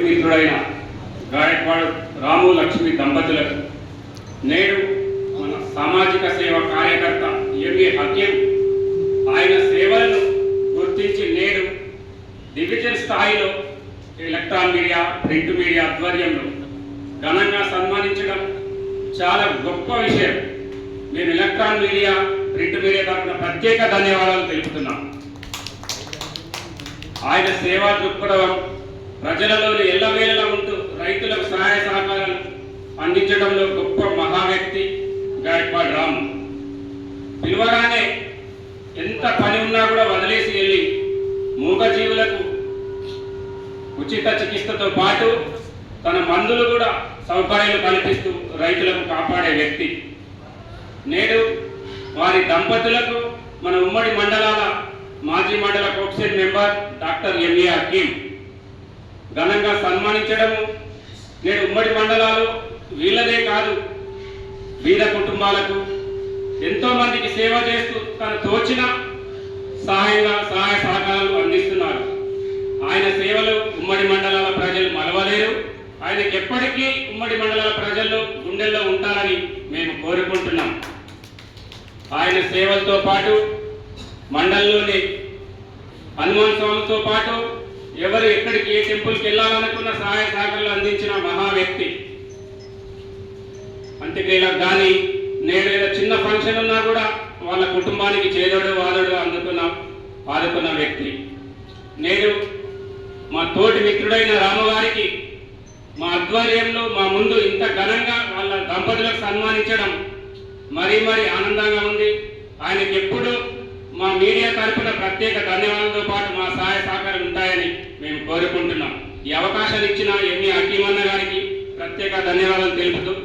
మిత్రుడైన గాయక్వాడ్ రాము లక్ష్మి దంపతులకు నేడు మన సామాజిక సేవ కార్యకర్త ఎంఏ హకీం ఆయన సేవలను గుర్తించి నేడు డివిజన్ స్థాయిలో ఎలక్ట్రానిక్ మీడియా ప్రింట్ మీడియా ఆధ్వర్యంలో ఘనంగా సన్మానించడం చాలా గొప్ప విషయం. మేము ఎలక్ట్రానిక్ మీడియా ప్రింట్ మీడియా తరఫున ప్రత్యేక ధన్యవాదాలు తెలుపుతున్నాం. ఆయన సేవా దృక్పథం ప్రజలలోని ఎల్లవేళలా ఉంటూ రైతులకు సహాయ సహకారాలు అందించడంలో గొప్ప మహావ్యక్తి గాయక్వాడ్ రాము. పిలువగానే ఎంత పని ఉన్నా కూడా వదిలేసి వెళ్ళి మూగజీవులకు ఉచిత చికిత్సతో పాటు తన మందులు కూడా సౌకర్యాలు కల్పిస్తూ రైతులకు కాపాడే వ్యక్తి. నేడు వారి దంపతులకు మన ఉమ్మడి మండలాల మాజీ మండల council member doctor MA Hakim ఘనంగా సన్మానించడము నేడు ఉమ్మడి మండలాలు వీళ్ళదే కాదు బీద కుటుంబాలకు ఎంతో మందికి సేవ చేస్తూ తన తోచిన సహాయ సహకారాలు అందిస్తున్నారు. ఆయన సేవలు ఉమ్మడి మండలాల ప్రజలు మరవలేరు. ఆయనకి ఎప్పటికీ ఉమ్మడి మండలాల ప్రజల్లో గుండెల్లో ఉంటారని మేము కోరుకుంటున్నాం. ఆయన సేవలతో పాటు మండలంలోని హనుమాన్ స్వామితో పాటు ఎవరు ఎక్కడికి ఏ టెంపుల్కి వెళ్ళాలనుకున్న సహాయ సహకారాలు అందించిన మహా వ్యక్తి. అంత్యక్రియలకు కానీ నేడు ఏదో చిన్న ఫంక్షన్ ఉన్నా కూడా వాళ్ళ కుటుంబానికి చేదోడు వాదోడు ఆదుకున్న వ్యక్తి. నేడు మా తోటి మిత్రుడైన రామగారికి మా ఆధ్వర్యంలో మా ముందు ఇంత ఘనంగా వాళ్ళ దంపతులకు సన్మానించడం మరీ ఆనందంగా ఉంది. ఆయనకి ఎప్పుడు మా మీడియా తరఫున ప్రత్యేక ధన్యవాదాలతో పాటు మా సహాయ సహకారాలు ఉంటాయని మేము కోరుకుంటున్నాం. ఈ అవకాశాలు ఇచ్చిన ఎంఏ హకీం అన్న గారికి ప్రత్యేక ధన్యవాదాలు తెలుపుతూ